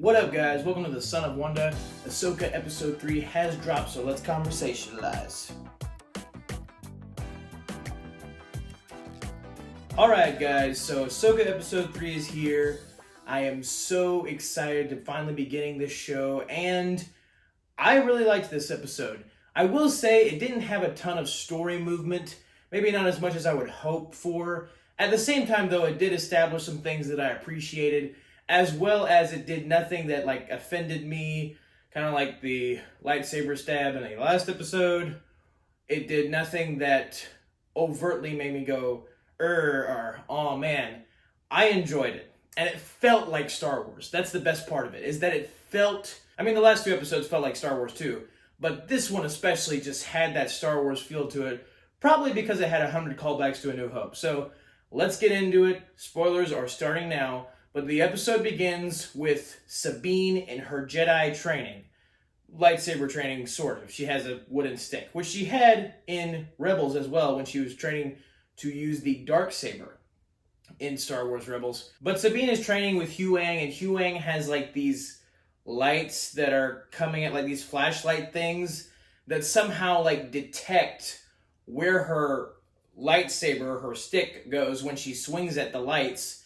What up, guys? Welcome to the Son of Wanda. Ahsoka episode 3 has dropped, so let's conversationalize. Alright, guys, so Ahsoka episode 3 is here. I am so excited to finally be getting this show, and I really liked this episode. I will say it didn't have a ton of story movement, maybe not as much as I would hope for. At the same time, though, it did establish some things that I appreciated, as well as it did nothing that offended me, kind of like the lightsaber stab in the last episode. It did nothing that overtly made me go, or oh man. I enjoyed it, and it felt like Star Wars. That's the best part of it, is that it felt, the last two episodes felt like Star Wars too, but this one especially just had that Star Wars feel to it, probably because it had 100 callbacks to A New Hope. So let's get into it. Spoilers are starting now. But the episode begins with Sabine in her Jedi training. Lightsaber training, sort of. She has a wooden stick, which she had in Rebels as well when she was training to use the Darksaber in Star Wars Rebels. But Sabine is training with Huyang, and Huyang has these lights that are coming at these flashlight things that somehow detect where her lightsaber, her stick, goes when she swings at the lights,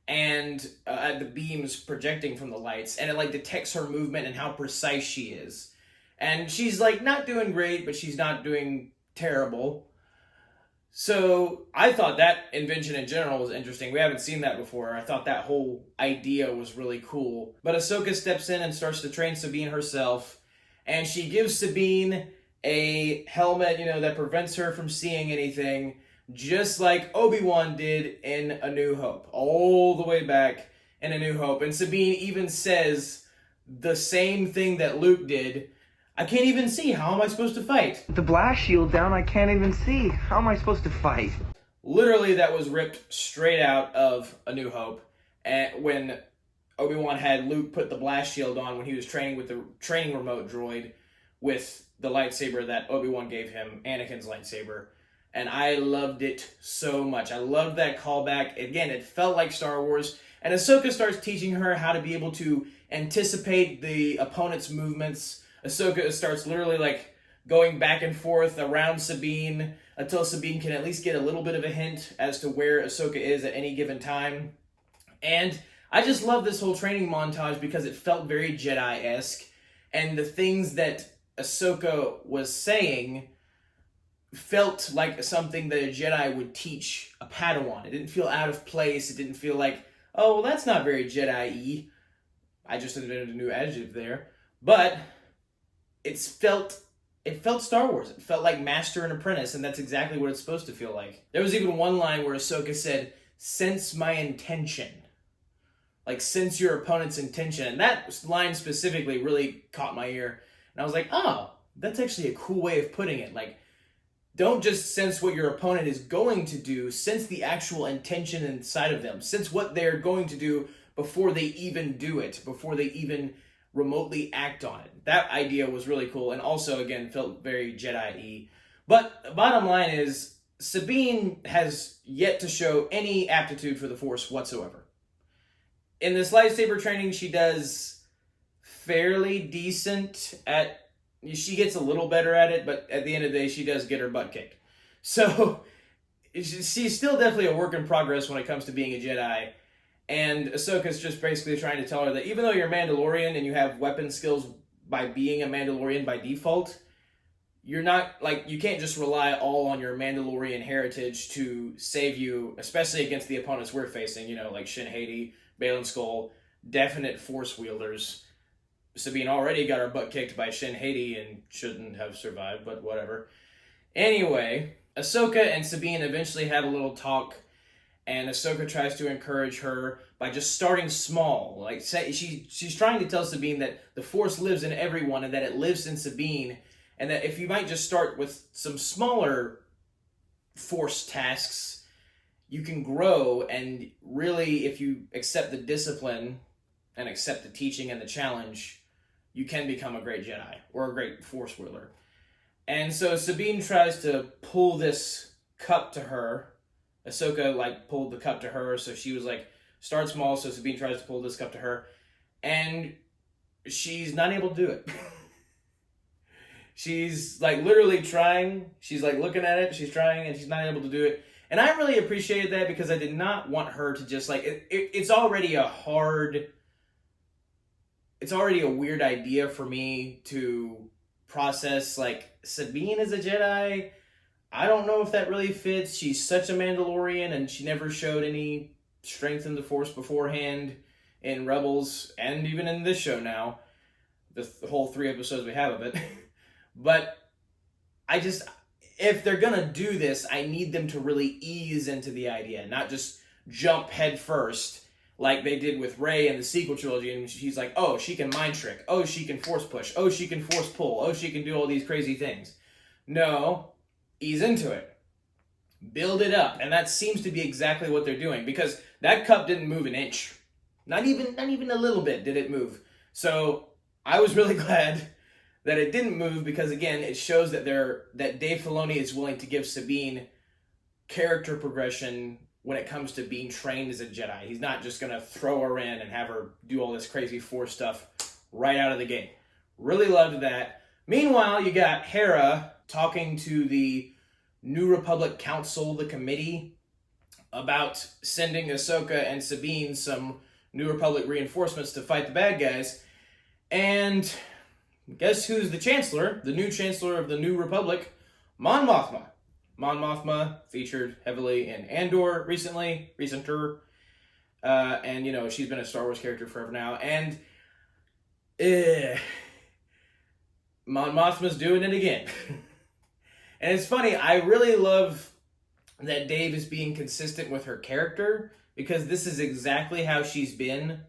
and the beams projecting from the lights, and it detects her movement and how precise she is. And she's not doing great, but she's not doing terrible. So I thought that invention in general was interesting. We haven't seen that before. I thought that whole idea was really cool. But Ahsoka steps in and starts to train Sabine herself, and she gives Sabine a helmet, that prevents her from seeing anything, just like Obi-Wan did in A New Hope, all the way back in A New Hope. And Sabine even says the same thing that Luke did. I can't even see. How am I supposed to fight? The blast shield down, I can't even see. How am I supposed to fight? Literally, that was ripped straight out of A New Hope. And when Obi-Wan had Luke put the blast shield on when he was training with the training remote droid with the lightsaber that Obi-Wan gave him, Anakin's lightsaber. And I loved it so much. I loved that callback. Again, it felt like Star Wars. And Ahsoka starts teaching her how to be able to anticipate the opponent's movements. Ahsoka starts literally going back and forth around Sabine until Sabine can at least get a little bit of a hint as to where Ahsoka is at any given time. And I just love this whole training montage because it felt very Jedi-esque. And the things that Ahsoka was saying felt like something that a Jedi would teach a Padawan. It didn't feel out of place. It didn't feel like, oh, well, that's not very Jedi-y. I just invented a new adjective there. But it felt Star Wars. It felt like Master and Apprentice, and that's exactly what it's supposed to feel like. There was even one line where Ahsoka said, "Sense my intention." Sense your opponent's intention. And that line specifically really caught my ear. And I was like, oh, that's actually a cool way of putting it. Don't just sense what your opponent is going to do, sense the actual intention inside of them. Sense what they're going to do before they even do it, before they even remotely act on it. That idea was really cool, and also, again, felt very Jedi-y. But the bottom line is, Sabine has yet to show any aptitude for the Force whatsoever. In this lightsaber training, she does fairly decent at... She gets a little better at it, but at the end of the day, she does get her butt kicked. So, she's still definitely a work in progress when it comes to being a Jedi. And Ahsoka's just basically trying to tell her that even though you're Mandalorian and you have weapon skills by being a Mandalorian by default, you're not, you can't just rely all on your Mandalorian heritage to save you, especially against the opponents we're facing, Shin Hati, Baylan Skoll, definite Force wielders. Sabine already got her butt kicked by Shin Hati and shouldn't have survived, but whatever. Anyway, Ahsoka and Sabine eventually had a little talk, and Ahsoka tries to encourage her by just starting small. She's trying to tell Sabine that the Force lives in everyone and that it lives in Sabine, and that if you might just start with some smaller Force tasks, you can grow, and really, if you accept the discipline and accept the teaching and the challenge, you can become a great Jedi or a great Force wielder. And so Sabine tries to pull this cup to her. Ahsoka pulled the cup to her, so she was start small, so Sabine tries to pull this cup to her. And she's not able to do it. She's like literally trying. She's like looking at it. She's trying, and she's not able to do it. And I really appreciated that because I did not want her to just like it's already a hard. It's already a weird idea for me to process. Like Sabine as a Jedi, I don't know if that really fits. She's such a Mandalorian, and she never showed any strength in the Force beforehand in Rebels, and even in this show now. The whole 3 episodes we have of it. But I just, if they're gonna do this, I need them to really ease into the idea, not just jump head first like they did with Rey in the sequel trilogy. And she's like, oh, she can mind trick. Oh, she can force push. Oh, she can force pull. Oh, she can do all these crazy things. No, ease into it. Build it up. And that seems to be exactly what they're doing, because that cup didn't move an inch. Not even a little bit did it move. So I was really glad that it didn't move, because again, it shows that Dave Filoni is willing to give Sabine character progression when it comes to being trained as a Jedi. He's not just going to throw her in and have her do all this crazy Force stuff right out of the gate. Really loved that. Meanwhile, you got Hera talking to the New Republic Council, the committee, about sending Ahsoka and Sabine some New Republic reinforcements to fight the bad guys. And guess who's the Chancellor? The new Chancellor of the New Republic, Mon Mothma. Mon Mothma featured heavily in Andor recenter. And, you know, she's been a Star Wars character forever now. And Mon Mothma's doing it again. And it's funny, I really love that Dave is being consistent with her character, because this is exactly how she's been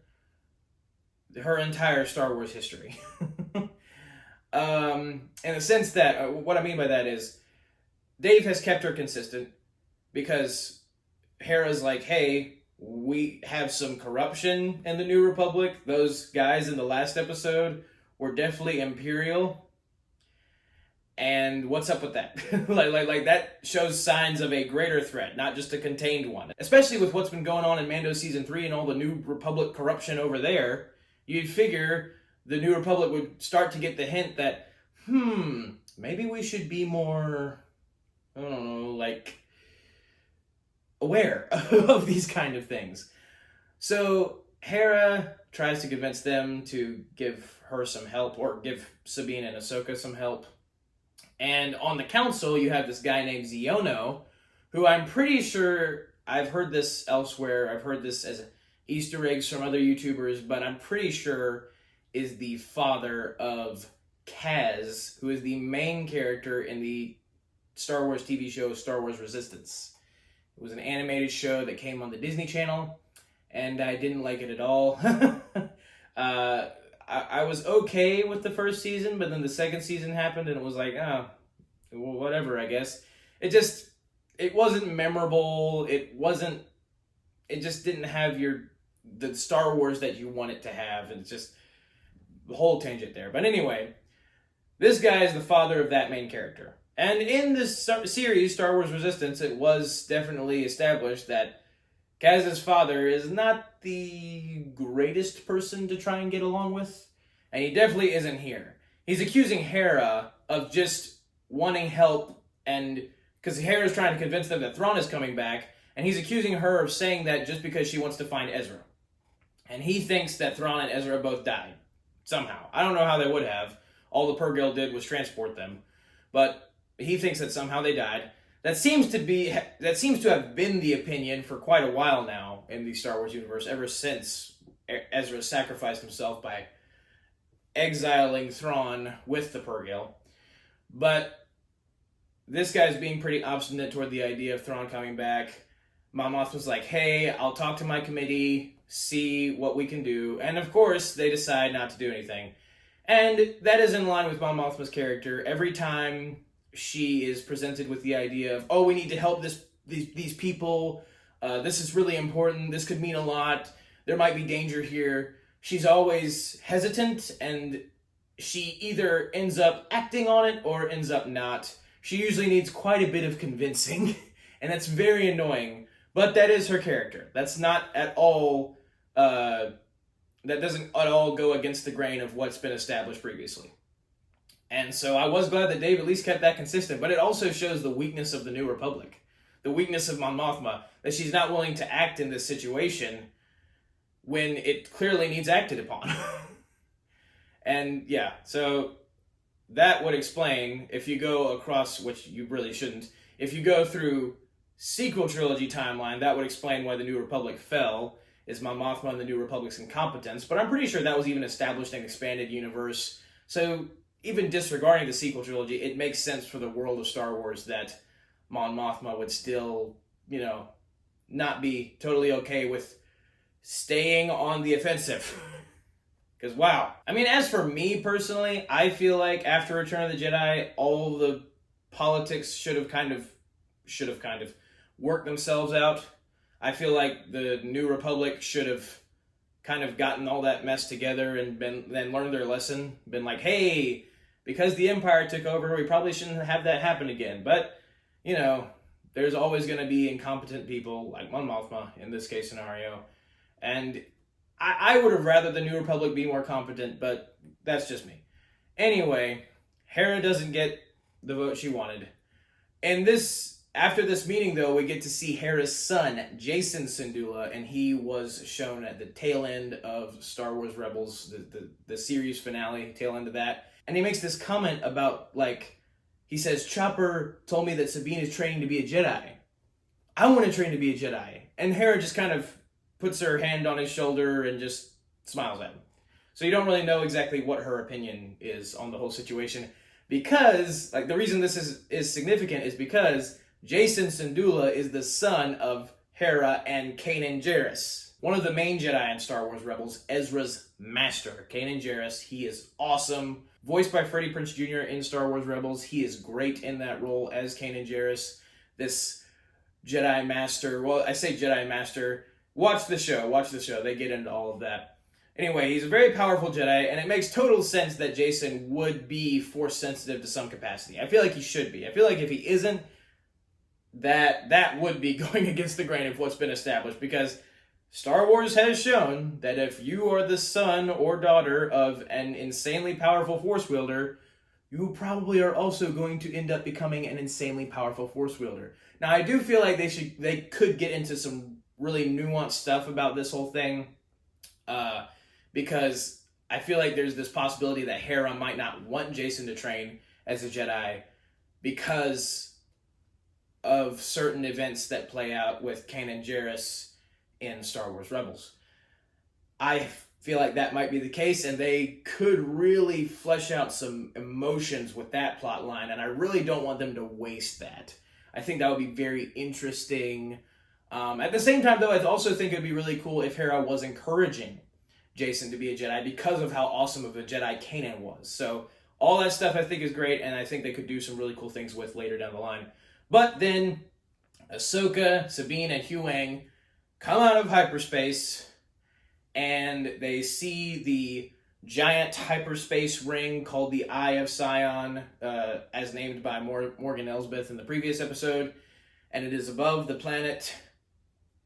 her entire Star Wars history. In the sense that, what I mean by that is, Dave has kept her consistent, because Hera's like, hey, we have some corruption in the New Republic. Those guys in the last episode were definitely Imperial. And what's up with that? like that shows signs of a greater threat, not just a contained one. Especially with what's been going on in Mando Season 3 and all the New Republic corruption over there, you'd figure the New Republic would start to get the hint that, maybe we should be more, I don't know, like, aware of these kind of things. So Hera tries to convince them to give her some help, or give Sabine and Ahsoka some help. And on the council, you have this guy named Xiono, who I'm pretty sure, I've heard this elsewhere, I've heard this as Easter eggs from other YouTubers, but I'm pretty sure is the father of Kaz, who is the main character in the Star Wars TV show Star Wars Resistance. It was an animated show that came on the Disney Channel, and I didn't like it at all. I was okay with the first season, but then the second season happened, and it was like, oh, well, whatever, I guess. It wasn't memorable. It just didn't have the Star Wars that you want it to have. And it's just the whole tangent there. But anyway, this guy is the father of that main character. And in this series, Star Wars Resistance, it was definitely established that Kaz's father is not the greatest person to try and get along with. And he definitely isn't here. He's accusing Hera of just wanting help, and because Hera's trying to convince them that Thrawn is coming back, and he's accusing her of saying that just because she wants to find Ezra. And he thinks that Thrawn and Ezra both died. Somehow. I don't know how they would have. All the Purrgil did was transport them. But he thinks that somehow they died. That seems to have been the opinion for quite a while now in the Star Wars universe, ever since Ezra sacrificed himself by exiling Thrawn with the Purrgil. But this guy's being pretty obstinate toward the idea of Thrawn coming back. Mon Mothma was like, hey, I'll talk to my committee, see what we can do. And of course, they decide not to do anything. And that is in line with Mon Mothma's character. Every time she is presented with the idea of, oh, we need to help these people, this is really important, this could mean a lot, there might be danger here, she's always hesitant, and she either ends up acting on it or ends up not. She usually needs quite a bit of convincing, and that's very annoying, but that is her character. That's not at all that doesn't at all go against the grain of what's been established previously. And so I was glad that Dave at least kept that consistent, but it also shows the weakness of the New Republic, the weakness of Mon Mothma, that she's not willing to act in this situation when it clearly needs acted upon. And yeah, so that would explain, if you go across, which you really shouldn't, if you go through sequel trilogy timeline, that would explain why the New Republic fell, is Mon Mothma and the New Republic's incompetence, but I'm pretty sure that was even established in expanded universe, so even disregarding the sequel trilogy, it makes sense for the world of Star Wars that Mon Mothma would still, not be totally okay with staying on the offensive. Because, wow. I mean, as for me personally, I feel like after Return of the Jedi, all the politics should have kind of worked themselves out. I feel like the New Republic should have kind of gotten all that mess together and then learned their lesson. Been like, hey, because the Empire took over, we probably shouldn't have that happen again. But, there's always going to be incompetent people, like Mon Mothma in this case scenario. And I would have rather the New Republic be more competent, but that's just me. Anyway, Hera doesn't get the vote she wanted. And after this meeting, though, we get to see Hera's son, Jacen Syndulla, and he was shown at the tail end of Star Wars Rebels, the series finale, tail end of that. And he makes this comment about, he says, Chopper told me that Sabine is training to be a Jedi. I want to train to be a Jedi. And Hera just kind of puts her hand on his shoulder and just smiles at him. So you don't really know exactly what her opinion is on the whole situation. Because, the reason this is significant is because Jacen Syndulla is the son of Hera and Kanan Jarrus, one of the main Jedi in Star Wars Rebels, Ezra's master. Kanan Jarrus, he is awesome. Voiced by Freddie Prinze Jr. in Star Wars Rebels, he is great in that role as Kanan Jarrus, this Jedi master. Well, I say Jedi master. Watch the show. They get into all of that. Anyway, he's a very powerful Jedi, and it makes total sense that Jacen would be Force sensitive to some capacity. I feel like he should be. I feel like if he isn't, that would be going against the grain of what's been established, because Star Wars has shown that if you are the son or daughter of an insanely powerful Force wielder, you probably are also going to end up becoming an insanely powerful Force wielder. Now, I do feel like they could get into some really nuanced stuff about this whole thing, because I feel like there's this possibility that Hera might not want Jacen to train as a Jedi because of certain events that play out with Kanan Jarrus in Star Wars Rebels. I feel like that might be the case, and they could really flesh out some emotions with that plot line, and I really don't want them to waste that. I think that would be very interesting. At the same time, though, I also think it would be really cool if Hera was encouraging Jacen to be a Jedi because of how awesome of a Jedi Kanan was. So all that stuff I think is great, and I think they could do some really cool things with later down the line. But then Ahsoka, Sabine, and Huyang come out of hyperspace, and they see the giant hyperspace ring called the Eye of Sion, as named by Morgan Elsbeth in the previous episode, and it is above the planet.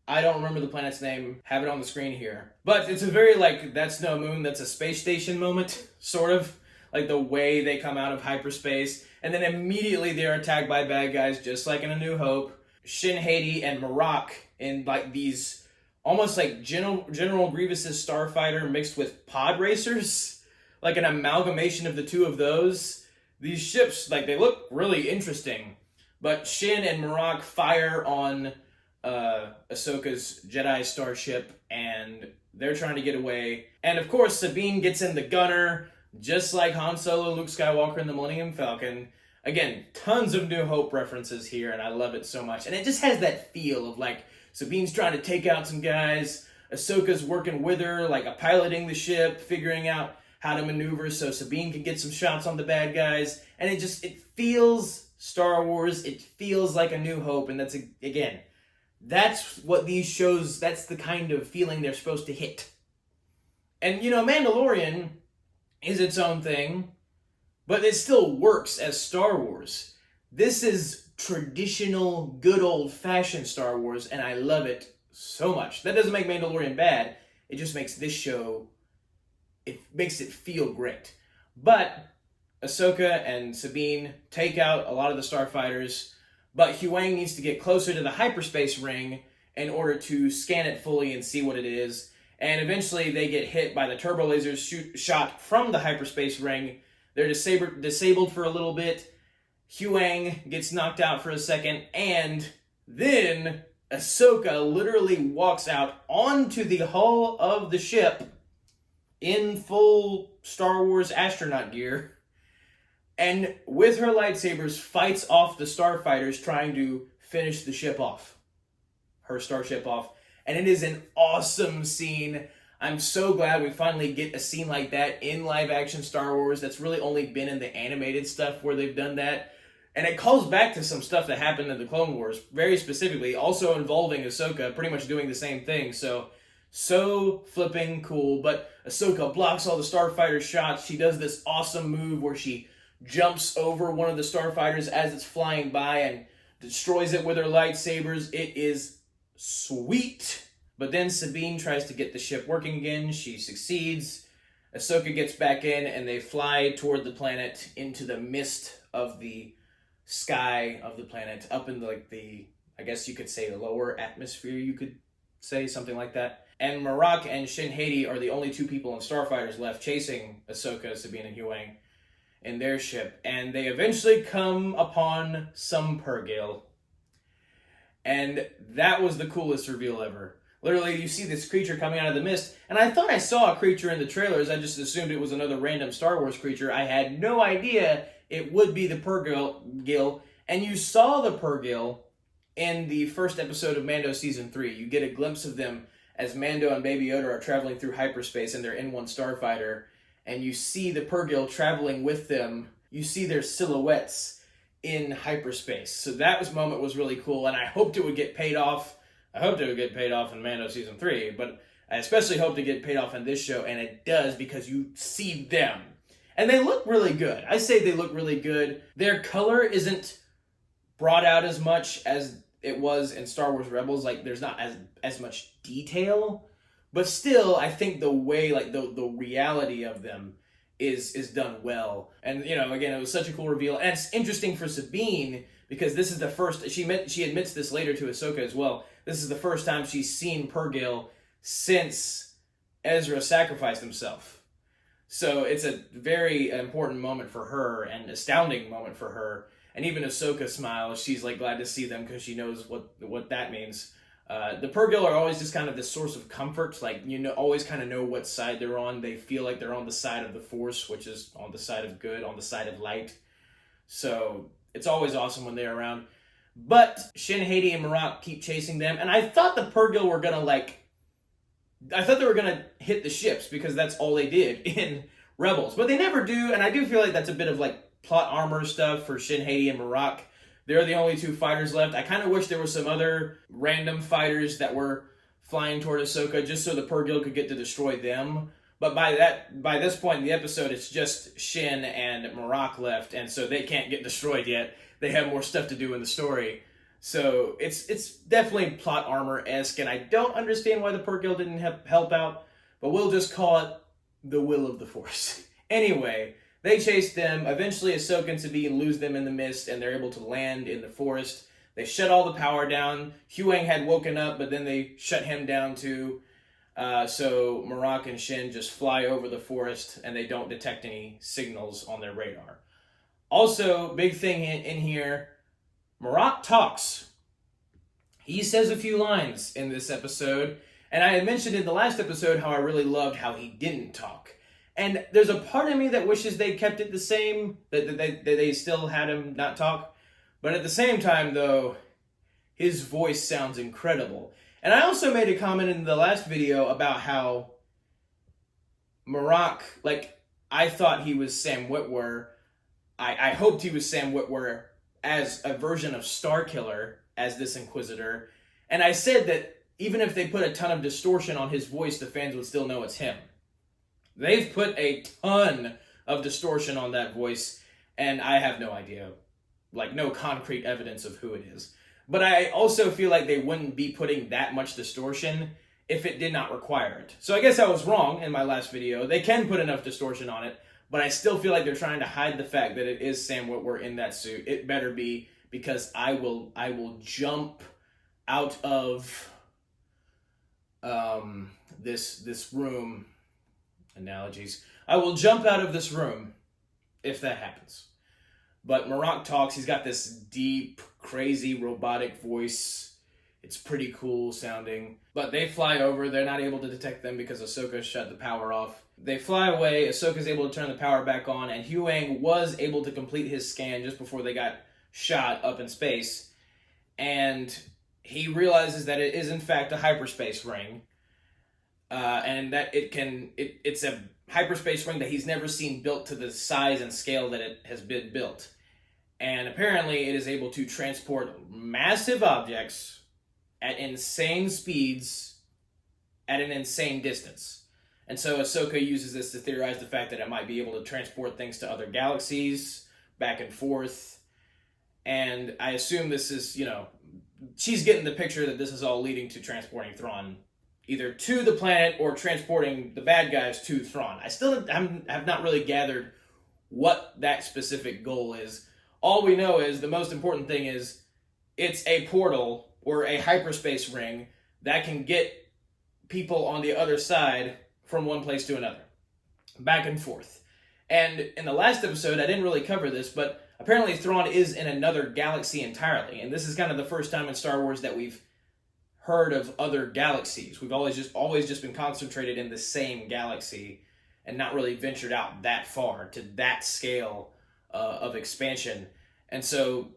I don't remember the planet's name. Have it on the screen here. But it's a very, that's no moon, that's a space station moment, sort of. Like the way they come out of hyperspace. And then immediately they're attacked by bad guys, just like in A New Hope. Shin Hati and Marok in, these almost like General Grievous's starfighter mixed with pod racers. Like an amalgamation of the two of those. These ships, they look really interesting. But Shin and Marok fire on Ahsoka's Jedi starship, and they're trying to get away. And of course, Sabine gets in the gunner, just like Han Solo, Luke Skywalker, and the Millennium Falcon. Again, tons of New Hope references here, and I love it so much. And it just has that feel of, Sabine's trying to take out some guys, Ahsoka's working with her, piloting the ship, figuring out how to maneuver so Sabine can get some shots on the bad guys. And it feels Star Wars, it feels like A New Hope, and that's what these shows, that's the kind of feeling they're supposed to hit. And, Mandalorian is its own thing, but it still works as Star Wars. This is traditional, good old-fashioned Star Wars, and I love it so much. That doesn't make Mandalorian bad, it just makes this show it makes it feel great. But Ahsoka and Sabine take out a lot of the starfighters, but Huyang needs to get closer to the hyperspace ring in order to scan it fully and see what it is. And eventually they get hit by the turbo lasers shot from the hyperspace ring. They're disabled for a little bit. Huyang gets knocked out for a second, and then Ahsoka literally walks out onto the hull of the ship in full Star Wars astronaut gear, and with her lightsabers fights off the starfighters trying to finish the ship off. Her starship off. And it is an awesome scene. I'm so glad we finally get a scene like that in live action Star Wars. That's really only been in the animated stuff where they've done that. And it calls back to some stuff that happened in the Clone Wars, very specifically, also involving Ahsoka pretty much doing the same thing. So flipping cool. But Ahsoka blocks all the starfighter shots. She does this awesome move where she jumps over one of the starfighters as it's flying by and destroys it with her lightsabers. It is sweet. But then Sabine tries to get the ship working again. She succeeds. Ahsoka gets back in and they fly toward the planet into the mist of the sky of the planet, up in the I guess you could say the lower atmosphere, you could say, something like that. And Marok and Shin Hati are the only two people in starfighters left chasing Ahsoka, Sabine, and Huyang in their ship. And they eventually come upon some Purrgil. And that was the coolest reveal ever. Literally, you see this creature coming out of the mist, and I thought I saw a creature in the trailers. I just assumed it was another random Star Wars creature. I had no idea it would be the Purrgil, and you saw the Purrgil in the first episode of Mando Season 3. You get a glimpse of them as Mando and Baby Yoda are traveling through hyperspace, and they're in one starfighter, and you see the Purrgil traveling with them. You see their silhouettes in hyperspace. So that moment was really cool, and I hoped it would get paid off. I hoped it would get paid off in Mando Season 3, but I especially hope to get paid off in this show, and it does because you see them. And they look really good. I say they look really good. Their color isn't brought out as much as it was in Star Wars Rebels. Like, there's not as much detail, but still, I think the way, like, the reality of them is done well. And, you know, again, it was such a cool reveal. And it's interesting for Sabine, because this is the first, she admits this later to Ahsoka as well, this is the first time she's seen Purrgil since Ezra sacrificed himself. So it's a very important moment for her, and astounding moment for her. And even Ahsoka smiles. She's like glad to see them because she knows what that means. The Purrgil are always just kind of this source of comfort. Like, you know, always kind of know what side they're on. They feel like they're on the side of the Force, which is on the side of good, on the side of light. So it's always awesome when they're around. But Shin Hati and Marok keep chasing them, and I thought the Purrgil were gonna they were gonna hit the ships because that's all they did in Rebels, but they never do. And I do feel like that's a bit of like plot armor stuff for Shin Hati and Marok. They're the only two fighters left. I kind of wish there were some other random fighters that were flying toward Ahsoka just so the Purrgil could get to destroy them. But by this point in the episode, it's just Shin and Marok left, and so they can't get destroyed yet. They have more stuff to do in the story. So it's definitely plot armor-esque, and I don't understand why the Purrgil didn't help out, but we'll just call it the will of the Force. Anyway, they chase them. Eventually, Ahsoka and Sabine lose them in the mist, and they're able to land in the forest. They shut all the power down. Huyang had woken up, but then they shut him down too. So Marok and Shin just fly over the forest, and they don't detect any signals on their radar. Also, big thing in here, Marok talks. He says a few lines in this episode, and I had mentioned in the last episode how I really loved how he didn't talk. And there's a part of me that wishes they kept it the same, that they still had him not talk. But at the same time, though, his voice sounds incredible. And I also made a comment in the last video about how Marok, like, I thought he was Sam Witwer. I hoped he was Sam Witwer as a version of Starkiller as this Inquisitor. And I said that even if they put a ton of distortion on his voice, the fans would still know it's him. They've put a ton of distortion on that voice, and I have no idea, like no concrete evidence of who it is. But I also feel like they wouldn't be putting that much distortion if it did not require it. So I guess I was wrong in my last video. They can put enough distortion on it, but I still feel like they're trying to hide the fact that it is Sam Witwer in that suit. It better be, because I will jump out of this room. Analogies. I will jump out of this room if that happens. But Marok talks. He's got this deep, crazy, robotic voice. It's pretty cool sounding. But they fly over. They're not able to detect them because Ahsoka shut the power off. They fly away. Ahsoka's able to turn the power back on. And Huyang was able to complete his scan just before they got shot up in space. And he realizes that it is, in fact, a hyperspace ring. And that it's a hyperspace ring that he's never seen built to the size and scale that it has been built. And apparently it is able to transport massive objects at insane speeds at an insane distance. And so Ahsoka uses this to theorize the fact that it might be able to transport things to other galaxies, back and forth. And I assume this is, she's getting the picture that this is all leading to transporting Thrawn either to the planet or transporting the bad guys to Thrawn. I still have not really gathered what that specific goal is. All we know is the most important thing is it's a portal or a hyperspace ring that can get people on the other side from one place to another, back and forth. And in the last episode, I didn't really cover this, but apparently Thrawn is in another galaxy entirely. And this is kind of the first time in Star Wars that we've heard of other galaxies. We've always just been concentrated in the same galaxy and not really ventured out that far to that scale of expansion. And so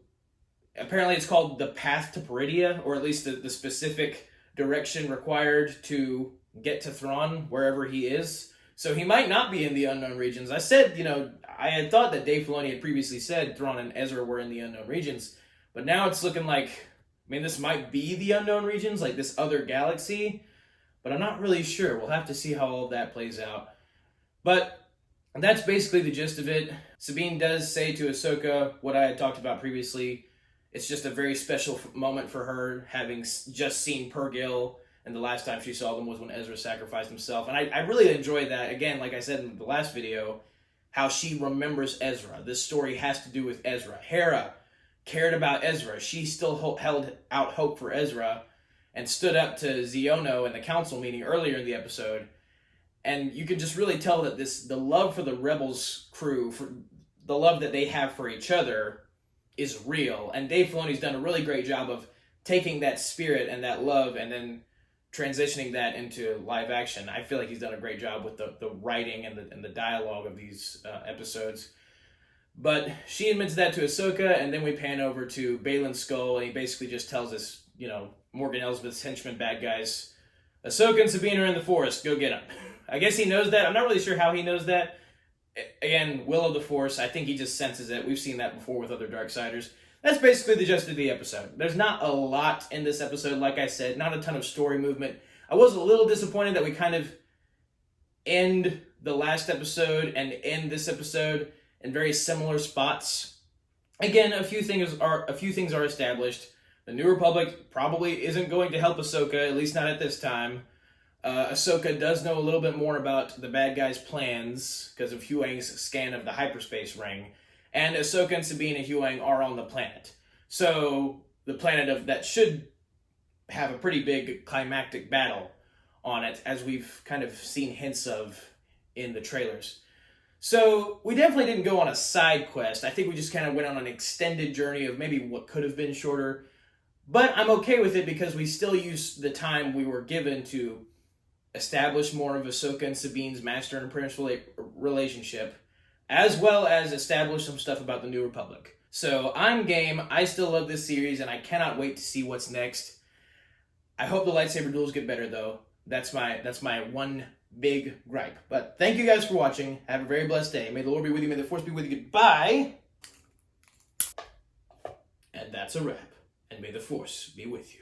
apparently it's called the Path to Peridia, or at least the specific direction required to get to Thrawn, wherever he is. So he might not be in the unknown regions. I said, I had thought that Dave Filoni had previously said Thrawn and Ezra were in the unknown regions, but now it's looking like, this might be the unknown regions, like this other galaxy, but I'm not really sure. We'll have to see how all of that plays out. But that's basically the gist of it. Sabine does say to Ahsoka what I had talked about previously. It's just a very special moment for her, having just seen Purrgil, and the last time she saw them was when Ezra sacrificed himself. And I really enjoyed that. Again, like I said in the last video, how she remembers Ezra. This story has to do with Ezra. Hera cared about Ezra. She still held out hope for Ezra and stood up to Xiono in the council meeting earlier in the episode. And you can just really tell that the love for the Rebels crew, for the love that they have for each other, is real. And Dave Filoni's done a really great job of taking that spirit and that love and then transitioning that into live action. I feel like he's done a great job with the writing and the dialogue of these episodes. But she admits that to Ahsoka, and then we pan over to Baylan Skoll, and he basically just tells us, Morgan Elsbeth's henchmen, bad guys, Ahsoka and Sabine are in the forest, go get them. I guess he knows that. I'm not really sure how he knows that. Again, will of the Force, I think he just senses it. We've seen that before with other Darksiders. That's basically the gist of the episode. There's not a lot in this episode, like I said, not a ton of story movement. I was a little disappointed that we kind of end the last episode and end this episode in very similar spots. Again, a few things are established. The New Republic probably isn't going to help Ahsoka, at least not at this time. Ahsoka does know a little bit more about the bad guys' plans because of Huyang's scan of the hyperspace ring. And Ahsoka and Sabine and Huyang are on the planet. So the planet that should have a pretty big climactic battle on it, as we've kind of seen hints of in the trailers. So we definitely didn't go on a side quest. I think we just kind of went on an extended journey of maybe what could have been shorter. But I'm okay with it because we still used the time we were given to establish more of Ahsoka and Sabine's master and apprentice relationship, as well as establish some stuff about the New Republic. So I'm game. I still love this series, and I cannot wait to see what's next. I hope the lightsaber duels get better, though. That's my one big gripe. But thank you guys for watching. Have a very blessed day. May the Lord be with you. May the Force be with you. Goodbye. And that's a wrap. And may the Force be with you.